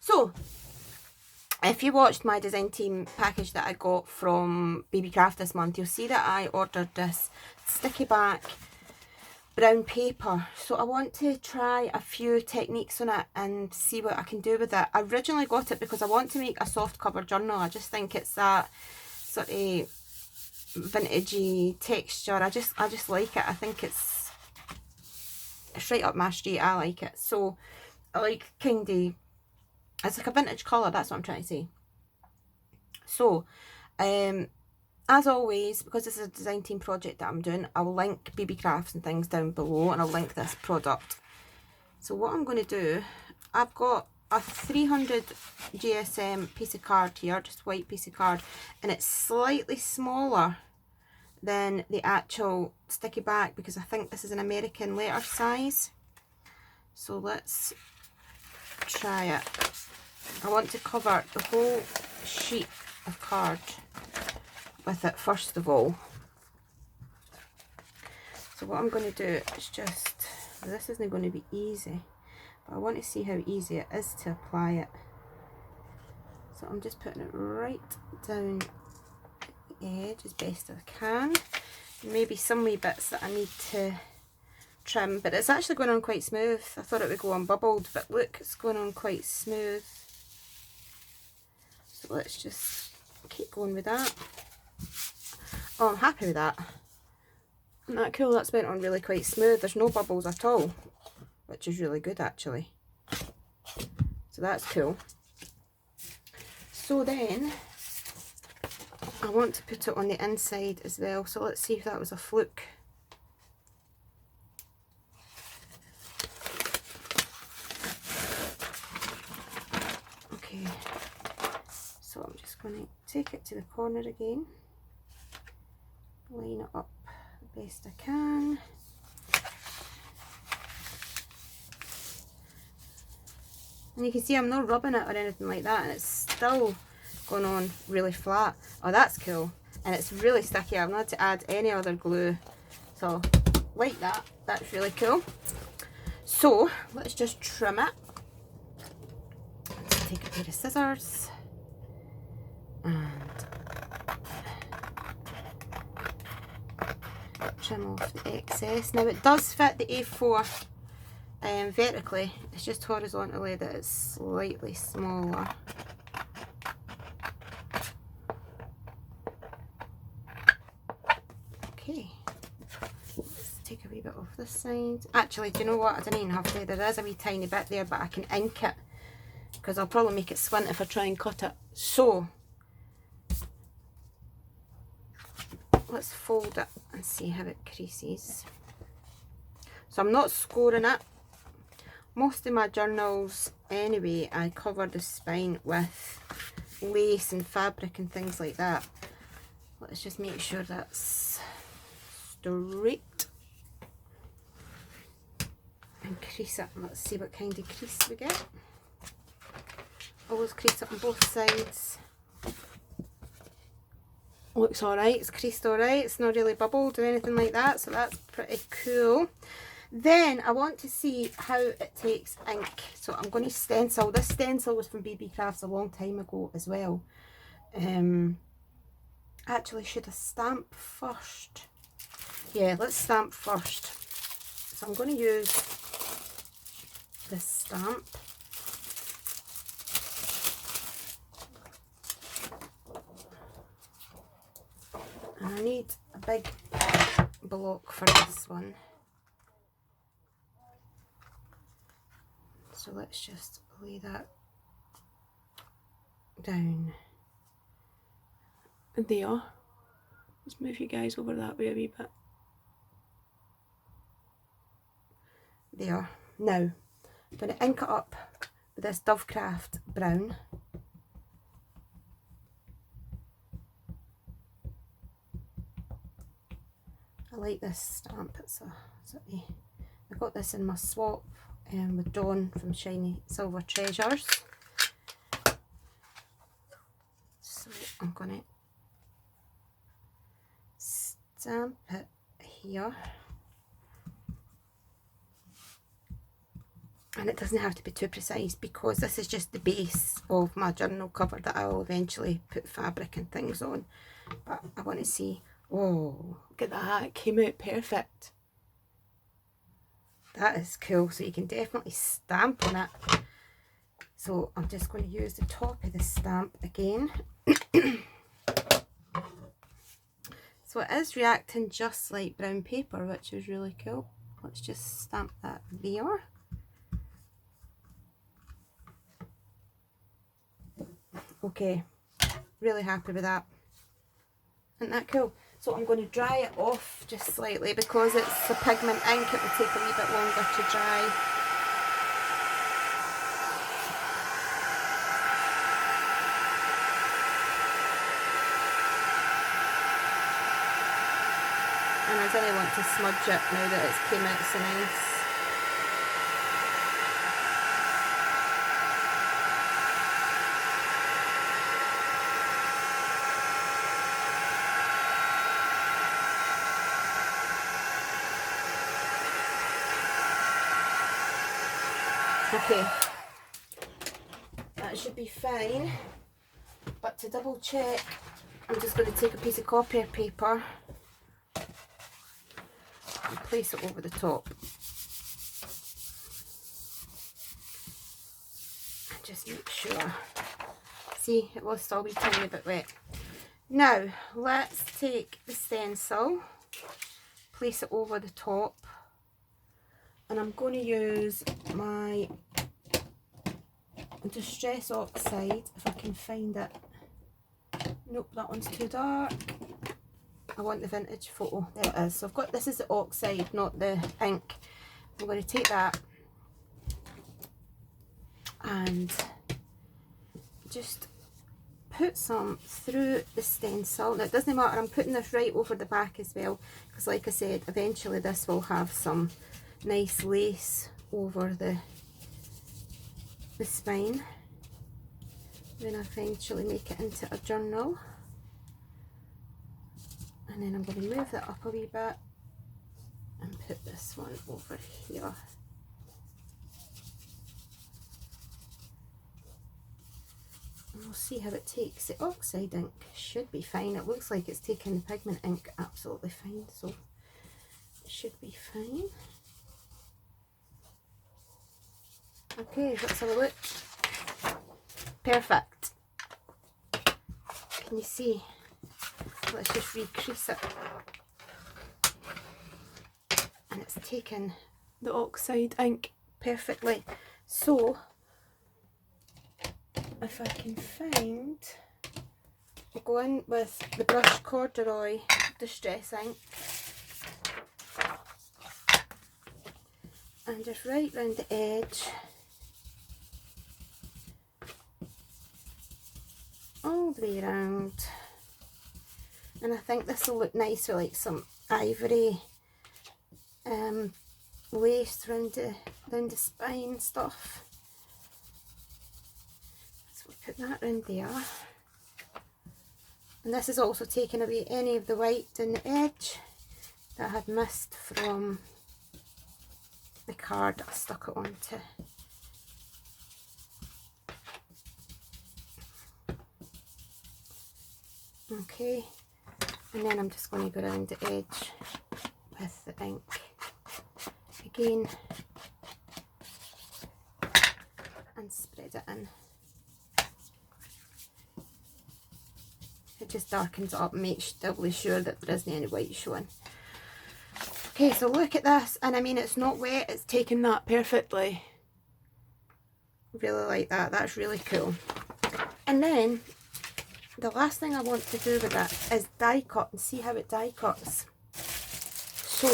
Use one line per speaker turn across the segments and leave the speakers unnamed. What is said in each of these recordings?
So, if you watched my design team package that I got from Baby Craft this month, you'll see that I ordered this sticky back brown paper. So I want to try a few techniques on it and see what I can do with it. I originally got it because I want to make a soft cover journal. I just think it's that sort of vintagey texture. I just like it. I think it's right up my street. I like it. So I like kind of, it's like a vintage colour, that's what I'm trying to say. So, as always, because this is a design team project that I'm doing, I'll link BB Crafts and things down below, and I'll link this product. So what I'm going to do, I've got a 300 GSM piece of card here, just white piece of card, and it's slightly smaller than the actual sticky back because I think this is an American letter size. So let's try it. I want to cover the whole sheet of card with it first of all. So what I'm going to do is just, this isn't going to be easy, but I want to see how easy it is to apply it. So I'm just putting it right down the edge as best as I can. Maybe some wee bits that I need to trim, but it's actually going on quite smooth. I thought it would go unbubbled, but look, it's going on quite smooth. So let's just keep going with that. Oh, I'm happy with that. Isn't that cool? That's went on really quite smooth. There's no bubbles at all, which is really good actually. So that's cool. So then I want to put it on the inside as well. So let's see if that was a fluke. Okay. So I'm just going to take it to the corner again, line it up the best I can. And you can see I'm not rubbing it or anything like that, and it's still going on really flat. Oh, that's cool. And it's really sticky. I've not had to add any other glue. So, like that. That's really cool. So, let's just trim it. Let's take a pair of scissors. And trim off the excess. Now it does fit the A4 vertically, it's just horizontally that it's slightly smaller. Okay, let's take a wee bit off this side. Actually, do you know what? I didn't even have to. There is a wee tiny bit there, but I can ink it because I'll probably make it squint if I try and cut it. So let's fold it and see how it creases. So I'm not scoring it. Most of my journals anyway, I cover the spine with lace and fabric and things like that. Let's just make sure that's straight and crease it. Let's see what kind of crease we get. Always crease it on both sides. Looks alright, it's creased alright, it's not really bubbled or anything like that, so that's pretty cool. Then I want to see how it takes ink. So I'm going to stencil. This stencil was from BB Crafts a long time ago as well. Actually, should I stamp first? Yeah, let's stamp first. So I'm going to use this stamp. And I need a big block for this one. So let's just lay that down there. Let's move you guys over that way a wee bit. There. Now, I'm going to ink it up with this Dovecraft brown. I like this stamp. I got this in my swap with Dawn from Shiny Silver Treasures. So I'm going to stamp it here. And it doesn't have to be too precise because this is just the base of my journal cover that I'll eventually put fabric and things on. But I want to see, oh, look at that, it came out perfect. That is cool, so you can definitely stamp on it. So I'm just going to use the top of the stamp again. So it is reacting just like brown paper, which is really cool. Let's just stamp that there. Okay, really happy with that. Isn't that cool? So I'm going to dry it off just slightly because it's a pigment ink. It will take a wee bit longer to dry. And I really want to smudge it now that it's came out so nice. Okay, that should be fine, but to double check, I'm just going to take a piece of copier paper and place it over the top. And just make sure. See, it was still a wee tiny bit wet. Now, let's take the stencil, place it over the top, and I'm going to use my Distress Oxide, if I can find it. Nope, that one's too dark. I want the vintage photo. There it is. So I've got, this is the oxide, not the ink. I'm going to take that and just put some through the stencil. Now it doesn't matter, I'm putting this right over the back as well, because like I said, eventually this will have some nice lace over the spine when I eventually make it into a journal. And then I'm going to move that up a wee bit and put this one over here. And we'll see how it takes. The oxide ink should be fine. It looks like it's taking the pigment ink absolutely fine, so it should be fine. Okay, let's have a look. Perfect. Can you see? Let's just recrease it. And it's taken the oxide ink perfectly. So, if I can find, I'll go in with the brush corduroy distress ink and just right round the edge, all the way around. And I think this will look nice with like some ivory lace round the spine stuff. So we'll put that round there. And this is also taking away any of the white in the edge that I had missed from the card that I stuck it onto. Okay, and then I'm just going to go around the edge with the ink again and spread it in. It just darkens it up and makes doubly sure that there isn't any white showing. Okay, so look at this, and I mean it's not wet, it's taken that perfectly. Really like that, that's really cool. And then the last thing I want to do with it is die cut and see how it die cuts. So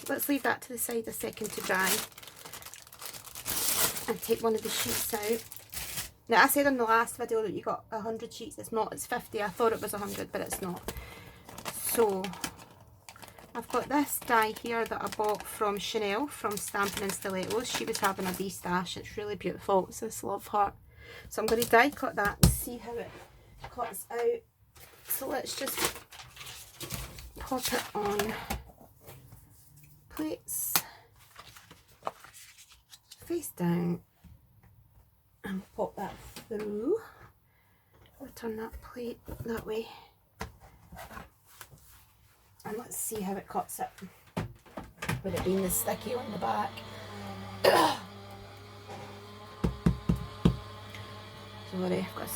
let's leave that to the side a second to dry and take one of the sheets out. Now I said in the last video that you got 100 sheets, it's not, it's 50. I thought it was 100 but it's not. So I've got this die here that I bought from Chanel from Stampin' and Stilettos. She was having a stash. It's really beautiful. It's this love heart. So I'm going to die cut that and see how it cuts out. So let's just pop it on plates face down and pop that through. We'll turn that plate that way. And let's see how it cuts it. With it being the sticky on the back. Sorry, I've got a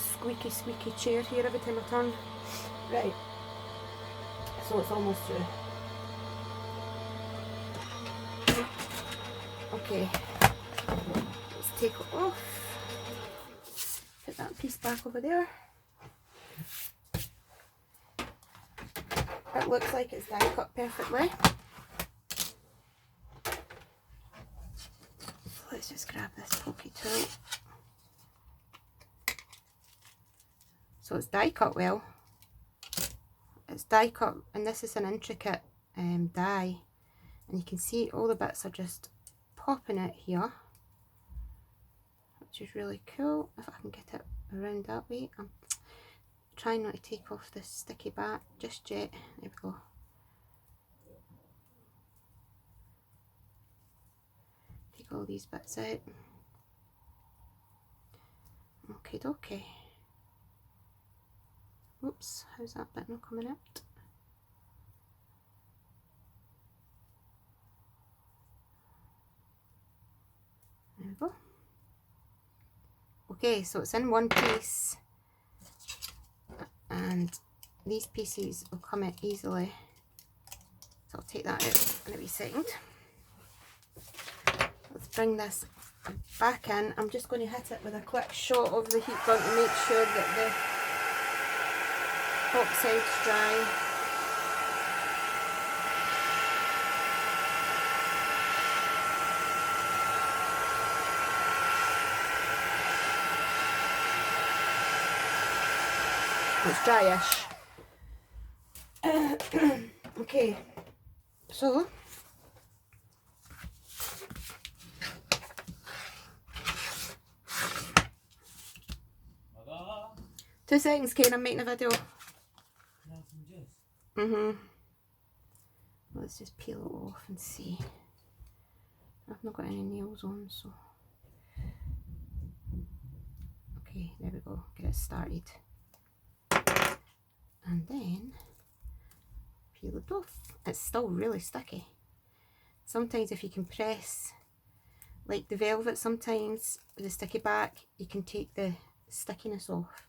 squeaky chair here every time I turn. Right, so it's almost through. Okay, let's take it off. Put that piece back over there. It looks like it's die cut perfectly. So let's just grab this pokey tool. So it's die cut well. It's die cut, and this is an intricate die, and you can see all the bits are just popping out here, which is really cool. If I can get it around that way. I'm trying not to take off this sticky back just yet. There we go. Take all these bits out. Okay, dokie. Oops, how's that bit not coming out? There we go. Okay, so it's in one piece, and these pieces will come out easily. So I'll take that out in a wee second. Let's bring this back in. I'm just going to hit it with a quick shot of the heat gun to make sure that the oxide's dry. It's dryish. Okay, so two seconds, Kane, I'm making a video. Let's just peel it off and see. I've not got any nails on, so okay, there we go, get it started. And then peel it off. It's still really sticky. Sometimes if you can press like the velvet, sometimes with the sticky back you can take the stickiness off.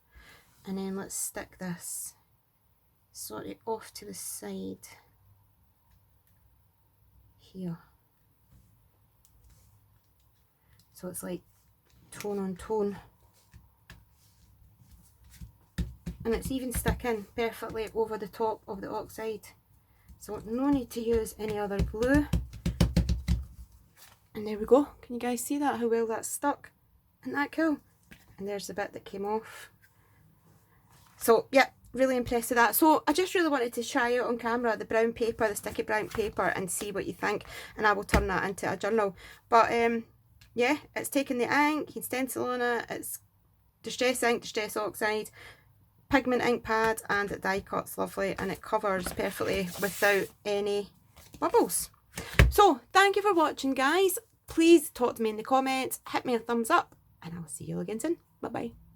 And then let's stick this sort of off to the side here, so it's like tone on tone, and it's even sticking perfectly over the top of the oxide, so no need to use any other glue. And there we go. Can you guys see that, how well that's stuck? Isn't that cool? And there's the bit that came off. So yeah, really impressed with that. So I just really wanted to try out on camera the brown paper, the sticky brown paper, and see what you think, and I will turn that into a journal. But yeah, it's taken the ink, you can stencil on it, it's distress ink, distress oxide, pigment ink pad, and it die cuts lovely, and it covers perfectly without any bubbles. So thank you for watching, guys. Please talk to me in the comments, hit me a thumbs up, and I'll see you again soon. Bye bye.